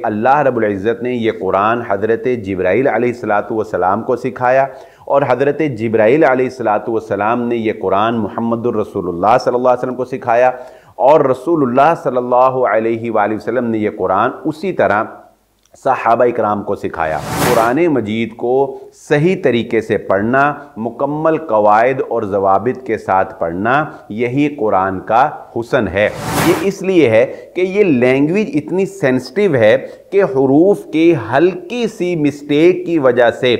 اللہ رب العزت نے یہ قرآن حضرت جبرائیل علیہ السلام کو سکھایا، اور حضرت جبرائیل علیہ السلام نے یہ قرآن محمد الرسول اللہ صلی اللہ علیہ وسلم کو سکھایا، اور رسول اللہ صلی اللہ علیہ وآلہ وسلم نے یہ قرآن اسی طرح صحابہ اکرام کو سکھایا۔ قرآن مجید کو صحیح طریقے سے پڑھنا، مکمل قواعد اور ضوابط کے ساتھ پڑھنا، یہی قرآن کا حسن ہے۔ یہ اس لیے ہے کہ یہ لینگویج اتنی سینسٹیو ہے کہ حروف کی ہلکی سی مسٹیک کی وجہ سے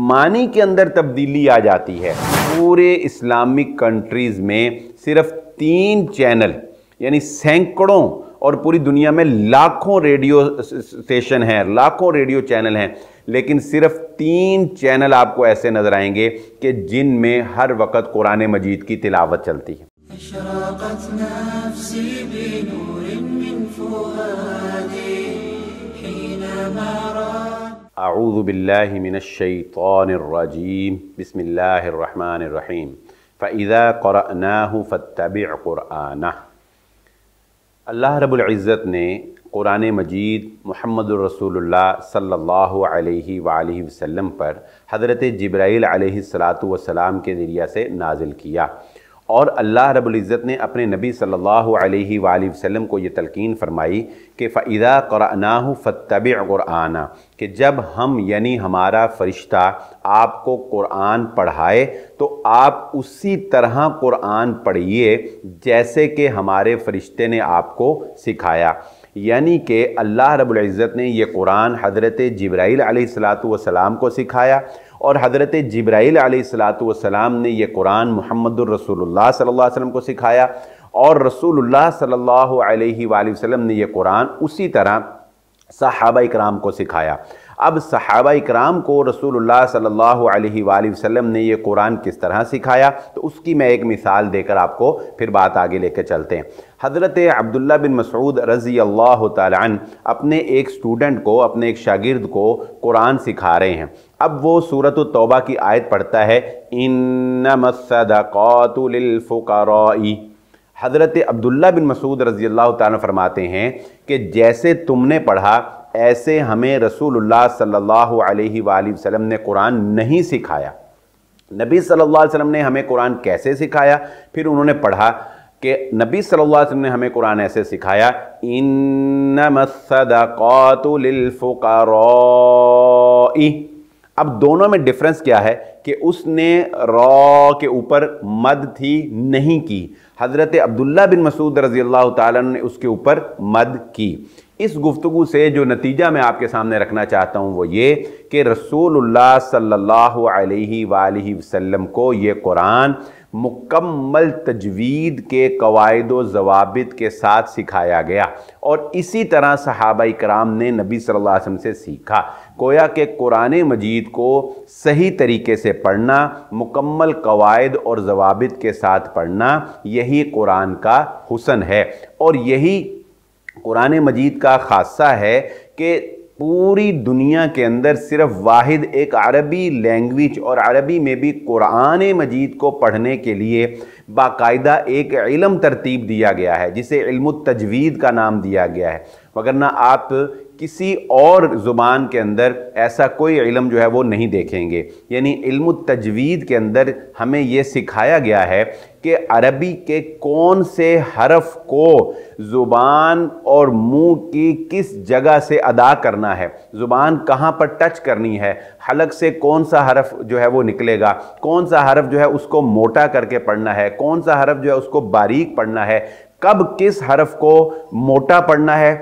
معنی کے اندر تبدیلی آ جاتی ہے۔ پورے اسلامک کنٹریز میں صرف 3 چینل، یعنی سینکڑوں اور پوری دنیا میں لاکھوں ریڈیو اسٹیشن ہیں، لاکھوں ریڈیو چینل ہیں، لیکن صرف 3 چینل آپ کو ایسے نظر آئیں گے کہ جن میں ہر وقت قرآن مجید کی تلاوت چلتی ہے۔ اشرقت نفسی بنور من فؤادی حینما رأت اعوذ باللہ من الشیطان الرجیم بسم اللہ الرحمن الرحیم فإذا قرأناه فاتبع قرآنہ۔ اللہ رب العزت نے قرآن مجید محمد الرسول اللہ صلی اللہ علیہ وآلہ وسلم پر حضرت جبرائیل علیہ السلام کے ذریعہ سے نازل کیا، اور اللہ رب العزت نے اپنے نبی صلی اللہ علیہ وآلہ وسلم کو یہ تلقین فرمائی کہ فَإِذَا قَرَأْنَاهُ فَاتَّبِعْ قُرْآنَ، کہ جب ہم یعنی ہمارا فرشتہ آپ کو قرآن پڑھائے تو آپ اسی طرح قرآن پڑھیے جیسے کہ ہمارے فرشتے نے آپ کو سکھایا۔ یعنی کہ اللہ رب العزت نے یہ قرآن حضرت جبرائیل علیہ السلام کو سکھایا، اور حضرت جبرائیل علیہ السلام نے یہ قرآن محمد الرسول اللہ صلی اللہ علیہ وسلم کو سکھایا، اور رسول اللہ صلی اللہ علیہ وآلہ وسلم نے یہ قرآن اسی طرح صحابہ اکرام کو سکھایا۔ اب صحابہ اکرام کو رسول اللہ صلی اللہ علیہ وآلہ وسلم نے یہ قرآن کس طرح سکھایا، تو اس کی میں ایک مثال دے کر آپ کو پھر بات آگے لے کے چلتے ہیں۔ حضرت عبداللہ بن مسعود رضی اللہ تعالی عنہ اپنے ایک سٹوڈنٹ کو، اپنے ایک شاگرد کو قرآن سکھا رہے ہیں۔ اب وہ سورۃ التوبہ کی آیت پڑھتا ہے، انما الصدقات للفقراء۔ حضرت عبداللہ بن مسعود رضی اللہ تعالیٰ فرماتے ہیں کہ جیسے تم نے پڑھا ایسے ہمیں رسول اللہ صلی اللہ علیہ وآلہ وسلم نے قرآن نہیں سکھایا۔ نبی صلی اللہ علیہ وسلم نے ہمیں قرآن کیسے سکھایا؟ پھر انہوں نے پڑھا کہ نبی صلی اللہ علیہ وسلم نے ہمیں قرآن ایسے سکھایا، انما الصدقات للفقراء۔ اب دونوں میں ڈیفرنس کیا ہے کہ اس نے را کے اوپر مد تھی نہیں کی، حضرت عبداللہ بن مسعود رضی اللہ تعالیٰ نے اس کے اوپر مد کی۔ اس گفتگو سے جو نتیجہ میں آپ کے سامنے رکھنا چاہتا ہوں وہ یہ کہ رسول اللہ صلی اللہ علیہ وآلہ وسلم کو یہ قرآن مکمل تجوید کے قواعد و ضوابط کے ساتھ سکھایا گیا، اور اسی طرح صحابہ اکرام نے نبی صلی اللہ علیہ وسلم سے سیکھا۔ گویا کہ قرآن مجید کو صحیح طریقے سے پڑھنا، مکمل قواعد اور ضوابط کے ساتھ پڑھنا، یہی قرآن کا حسن ہے، اور یہی قرآن مجید کا خاصہ ہے کہ پوری دنیا کے اندر صرف واحد ایک عربی لینگویج، اور عربی میں بھی قرآن مجید کو پڑھنے کے لیے باقاعدہ ایک علم ترتیب دیا گیا ہے جسے علم التجوید کا نام دیا گیا ہے، وگرنہ آپ کسی اور زبان کے اندر ایسا کوئی علم جو ہے وہ نہیں دیکھیں گے۔ یعنی علم التجوید کے اندر ہمیں یہ سکھایا گیا ہے کہ عربی کے کون سے حرف کو زبان اور منہ کی کس جگہ سے ادا کرنا ہے، زبان کہاں پر ٹچ کرنی ہے، حلق سے کون سا حرف جو ہے وہ نکلے گا، کون سا حرف جو ہے اس کو موٹا کر کے پڑھنا ہے، کون سا حرف جو ہے اس کو باریک پڑھنا ہے، کب کس حرف کو موٹا پڑھنا ہے،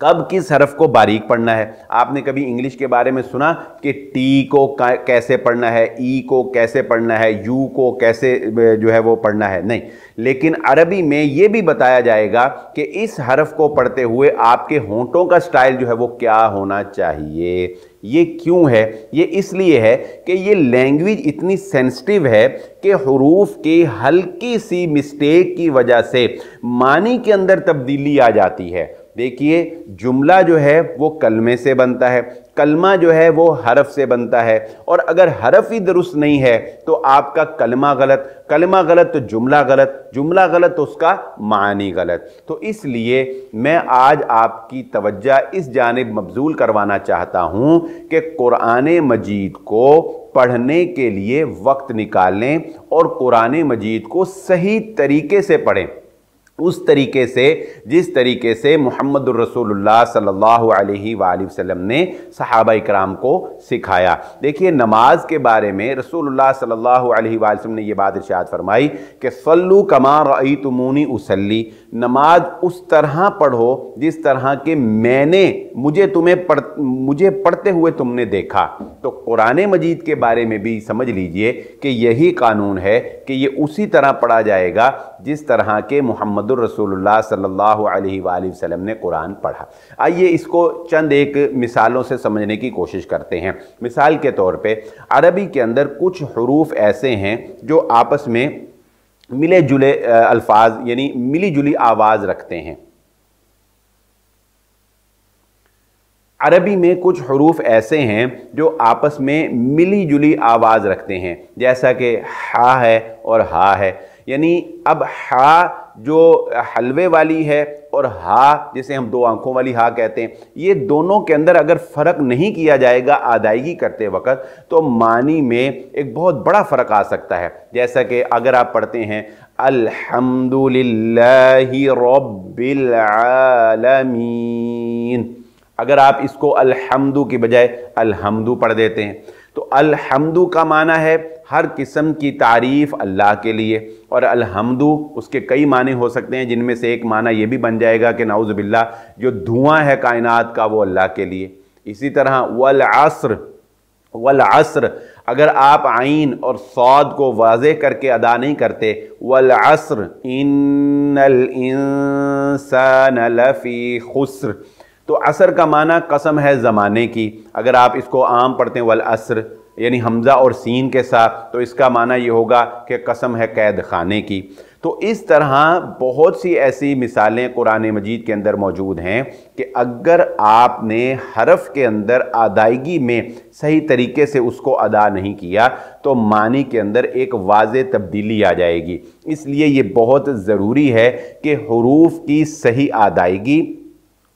کب کس حرف کو باریک پڑھنا ہے۔ آپ نے کبھی انگلش کے بارے میں سنا کہ ٹی کو کیسے پڑھنا ہے، ای کو کیسے پڑھنا ہے، یو کو کیسے جو ہے وہ پڑھنا ہے؟ نہیں، لیکن عربی میں یہ بھی بتایا جائے گا کہ اس حرف کو پڑھتے ہوئے آپ کے ہونٹوں کا سٹائل جو ہے وہ کیا ہونا چاہیے۔ یہ کیوں ہے؟ یہ اس لیے ہے کہ یہ لینگویج اتنی سینسٹیو ہے کہ حروف کی ہلکی سی مسٹیک کی وجہ سے معنی کے اندر تبدیلی آ جاتی ہے۔ देखिए जुमला जो है वो कलमे से बनता है, कलमा जो है वो हरफ से बनता है, और अगर हरफ ही दुरुस्त नहीं है तो आपका कलमा गलत, कलमा गलत तो जुमला गलत, जुमला गलत तो उसका मानी गलत। तो इसलिए मैं आज आपकी तवज्जो इस जानिब मबजूल करवाना चाहता हूँ कि कुरान मजीद को पढ़ने के लिए वक्त निकालें और कुरान मजीद को सही तरीके से पढ़ें, उस तरीके से जिस तरीके से मुहम्मदुर रसूलुल्लाह सल्लल्लाहु अलैहि वसल्लम ने सहाबा इकराम को सिखाया। देखिए नमाज के बारे में रसूलुल्लाह सल्लल्लाहु अलैहि वसल्लम ने ये बात इरशाद फरमाई कि सल्लू कमा रअयतुमूनी उसल्ली, नमाज उस तरह पढ़ो जिस तरह के मुझे पढ़ते हुए तुमने देखा। तो कुरान मजीद के बारे में भी समझ लीजिए कि यही कानून है कि ये उसी तरह पढ़ा जाएगा जिस तरह के मुहम्मदुर रसूलुल्लाह सल्लल्लाहु अलैहि वसल्लम ने कुरान पढ़ा। आइए इसको चंद एक मिसालों से समझने की कोशिश करते हैं। मिसाल के तौर पे अरबी के अंदर कुछ हरूफ ऐसे हैं जो आपस में मिले जुले अल्फाज यानी मिली जुली आवाज़ रखते हैं। अरबी में कुछ हरूफ ऐसे हैं जो आपस में मिली जुली आवाज़ रखते हैं, जैसा कि हा है और हा है। यानी अब हा जो हलवे वाली है और हा जिसे हम दो आंखों वाली हा कहते हैं, ये दोनों के अंदर अगर फ़र्क नहीं किया जाएगा अदायगी करते वक्त तो मानी में एक बहुत बड़ा फ़र्क आ सकता है। जैसा कि अगर आप पढ़ते हैं अल्हम्दुलिल्लाहि रब्बिल आलमीन, अगर आप इसको अल्हम्दु की बजाय अलहम्दु पढ़ देते हैं तो अलहम्दु का माना है हर किस्म की तारीफ़ अल्लाह के लिए, और अलहम्दु उसके कई माने हो सकते हैं, जिनमें से एक माना ये भी बन जाएगा कि नाउज़ बिल्लाह जो धुआं है कायनात का वो अल्लाह के लिए। इसी तरह वल अस्र अगर आप आइन और सौद को वाज़े करके अदा नहीं करते, वल अस्र इन्नल इंसान लफ़ी खुस्र, तो असर का माना कसम है ज़माने की। अगर आप इसको आम पढ़ते हैं वल अस्र यानी हमज़ा और सीन के साथ, तो इसका माना ये होगा कि कसम है कैद खाने की। तो इस तरह बहुत सी ऐसी मिसालें कुरान मजीद के अंदर मौजूद हैं कि अगर आपने हरफ के अंदर अदायगी में सही तरीके से उसको अदा नहीं किया तो मानी के अंदर एक वाज़े तब्दीली आ जाएगी। इसलिए ये बहुत ज़रूरी है कि हुरूफ की सही अदायगी,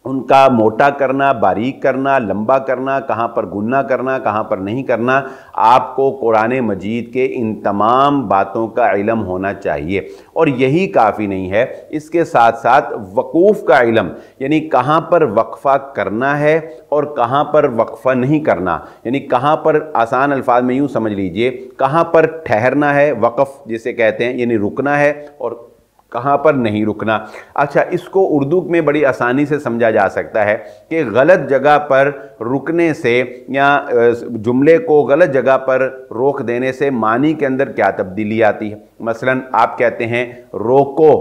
उनका मोटा करना, बारीक करना, लंबा करना, कहाँ पर गुन्ना करना, कहाँ पर नहीं करना, आपको कुरान मजीद के इन तमाम बातों का इल्म होना चाहिए। और यही काफ़ी नहीं है, इसके साथ साथ वकूफ़ का इल्म, यानी कहाँ पर वक्फ़ा करना है और कहाँ पर वक्फ़ा नहीं करना, यानी कहाँ पर आसान अल्फाज में यूँ समझ लीजिए कहाँ पर ठहरना है, वक़फ़ जिसे कहते हैं यानी रुकना है, और कहाँ पर नहीं रुकना। अच्छा, इसको उर्दू में बड़ी आसानी से समझा जा सकता है कि गलत जगह पर रुकने से या जुमले को गलत जगह पर रोक देने से मानी के अंदर क्या तब्दीली आती है। मसलन आप कहते हैं रोको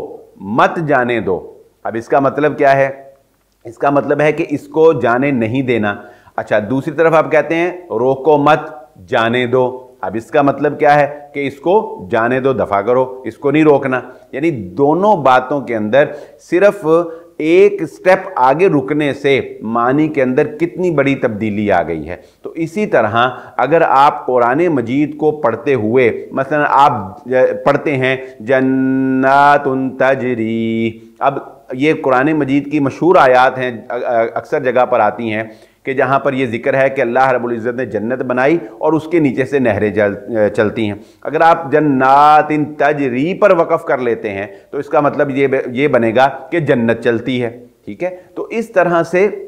मत जाने दो, अब इसका मतलब क्या है? इसका मतलब है कि इसको जाने नहीं देना। अच्छा, दूसरी तरफ आप कहते हैं रोको मत जाने दो, अब इसका मतलब क्या है कि इसको जाने दो, दफ़ा करो, इसको नहीं रोकना। यानी दोनों बातों के अंदर सिर्फ एक स्टेप आगे रुकने से मानी के अंदर कितनी बड़ी तब्दीली आ गई है। तो इसी तरह अगर आप कुरान मजीद को पढ़ते हुए, मसलन आप पढ़ते हैं जन्नातुन तजरी, अब ये कुरान मजीद की मशहूर आयात हैं, अक्सर जगह पर आती हैं कि जहाँ पर ये जिक्र है कि अल्लाह रब्बुल इज़्ज़त ने जन्नत बनाई और उसके नीचे से नहरें चलती हैं। अगर आप जन्नातिन तजरी पर वक़फ़ कर लेते हैं तो इसका मतलब ये बनेगा कि जन्नत चलती है। ठीक है, तो इस तरह से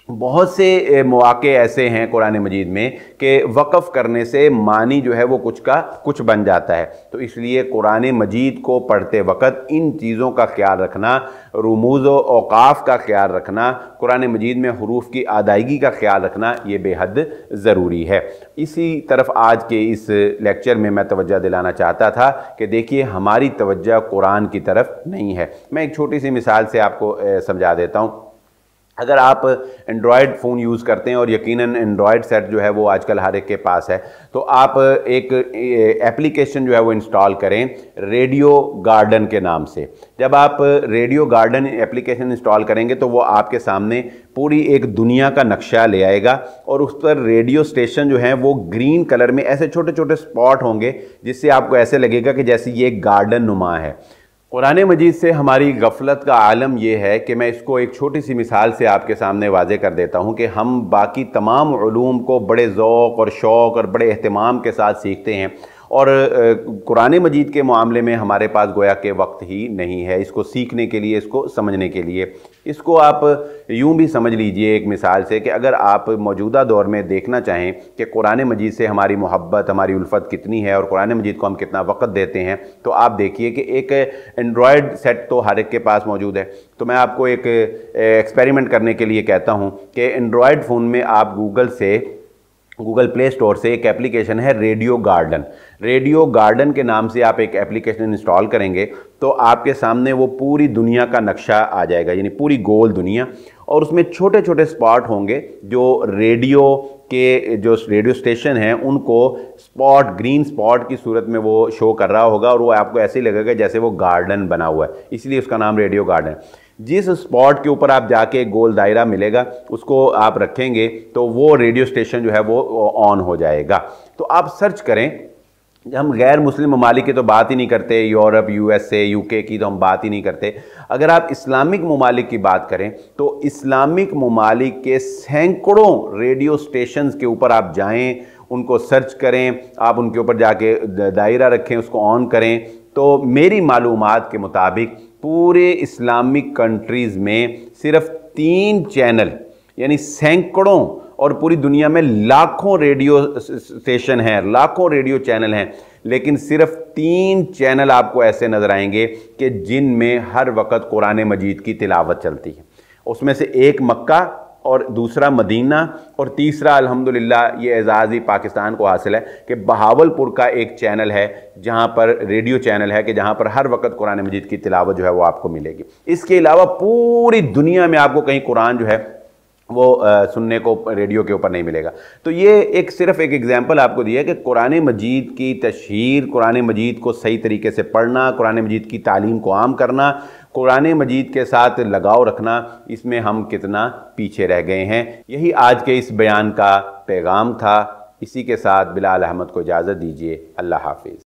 बहुत से मौक़े ऐसे हैं कुरान मजीद में कि वक़फ़ करने से मानी जो है वो कुछ का कुछ बन जाता है। तो इसलिए कुरान मजीद को पढ़ते वक़्त इन चीज़ों का ख्याल रखना, रुमूज़ व औक़ाफ़ का ख्याल रखना, कुरान मजीद में हुरूफ की अदायगी का ख्याल रखना, ये बेहद ज़रूरी है। इसी तरफ आज के इस लेक्चर में मैं तवज्जो दिलाना चाहता था कि देखिए हमारी तवज्जो कुरान की तरफ नहीं है। मैं एक छोटी सी मिसाल से आपको समझा देता हूँ। अगर आप एंड्रॉयड फ़ोन यूज़ करते हैं, और यकीनन एंड्रॉयड सेट जो है वो आजकल हर एक के पास है, तो आप एक एप्लीकेशन जो है वो इंस्टॉल करें रेडियो गार्डन के नाम से। जब आप रेडियो गार्डन एप्लीकेशन इंस्टॉल करेंगे तो वो आपके सामने पूरी एक दुनिया का नक्शा ले आएगा, और उस पर रेडियो स्टेशन जो हैं वो ग्रीन कलर में ऐसे छोटे छोटे स्पॉट होंगे, जिससे आपको ऐसे लगेगा कि जैसे ये एक गार्डन नुमा है। कुरान मजीद से हमारी गफलत का आलम यह है कि मैं इसको एक छोटी सी मिसाल से आपके सामने वाज़े कर देता हूँ कि हम बाकी तमाम उलूम को बड़े ज़ौक़ और शौक़ और बड़े अहतमाम के साथ सीखते हैं, और कुरान मजीद के मामले में हमारे पास गोया के वक्त ही नहीं है इसको सीखने के लिए, इसको समझने के लिए। इसको आप यूं भी समझ लीजिए एक मिसाल से कि अगर आप मौजूदा दौर में देखना चाहें कि कुरान मजीद से हमारी मोहब्बत, हमारी उल्फत कितनी है और कुरान मजीद को हम कितना वक्त देते हैं, तो आप देखिए कि एक एंड्रॉयड सेट तो हर एक के पास मौजूद है। तो मैं आपको एक एक्सपेरिमेंट करने के लिए कहता हूँ कि एंड्रॉयड फ़ोन में आप गूगल प्ले स्टोर से एक एप्लीकेशन है रेडियो गार्डन। रेडियो गार्डन के नाम से आप एक एप्लीकेशन इंस्टॉल करेंगे तो आपके सामने वो पूरी दुनिया का नक्शा आ जाएगा, यानी पूरी गोल दुनिया, और उसमें छोटे छोटे स्पॉट होंगे जो रेडियो स्टेशन हैं उनको स्पॉट, ग्रीन स्पॉट की सूरत में वो शो कर रहा होगा, और वो आपको ऐसे ही लगेगा जैसे वो गार्डन बना हुआ है, इसलिए उसका नाम रेडियो गार्डन। जिस स्पॉट के ऊपर आप जाके एक गोल दायरा मिलेगा उसको आप रखेंगे तो वो रेडियो स्टेशन जो है वो ऑन हो जाएगा। तो आप सर्च करें, हम गैर मुस्लिम ममालिक की तो बात ही नहीं करते, यूरोप, USA, UK की तो हम बात ही नहीं करते। अगर आप इस्लामिक ममालिक की बात करें तो इस्लामिक ममालिक के सैकड़ों रेडियो स्टेशंस के ऊपर आप जाएं, उनको सर्च करें, आप उनके ऊपर जाके दायरा रखें, उसको ऑन करें, तो मेरी मालूमात के मुताबिक पूरे इस्लामिक कंट्रीज़ में सिर्फ 3 चैनल, यानी सैकड़ों, और पूरी दुनिया में लाखों रेडियो स्टेशन हैं, लाखों रेडियो चैनल हैं, लेकिन सिर्फ 3 चैनल आपको ऐसे नज़र आएंगे कि जिनमें हर वक्त कुरान मजीद की तिलावत चलती है। उसमें से एक मक्का, और दूसरा मदीना, और तीसरा अल्हम्दुलिल्लाह ये एजाज़ ही पाकिस्तान को हासिल है कि बहावलपुर का एक चैनल है जहाँ पर रेडियो चैनल है कि जहाँ पर हर वक्त कुरान मजीद की तिलावत जो है वो आपको मिलेगी। इसके अलावा पूरी दुनिया में आपको कहीं कुरान जो है वो सुनने को रेडियो के ऊपर नहीं मिलेगा। तो ये सिर्फ एक एग्जांपल आपको दिया कि कुरान मजीद की तशहीर, कुरान मजीद को सही तरीके से पढ़ना, कुरान मजीद की तालीम को आम करना, कुरान मजीद के साथ लगाव रखना, इसमें हम कितना पीछे रह गए हैं। यही आज के इस बयान का पैगाम था। इसी के साथ बिलाल अहमद को इजाज़त दीजिए। अल्लाह हाफिज़।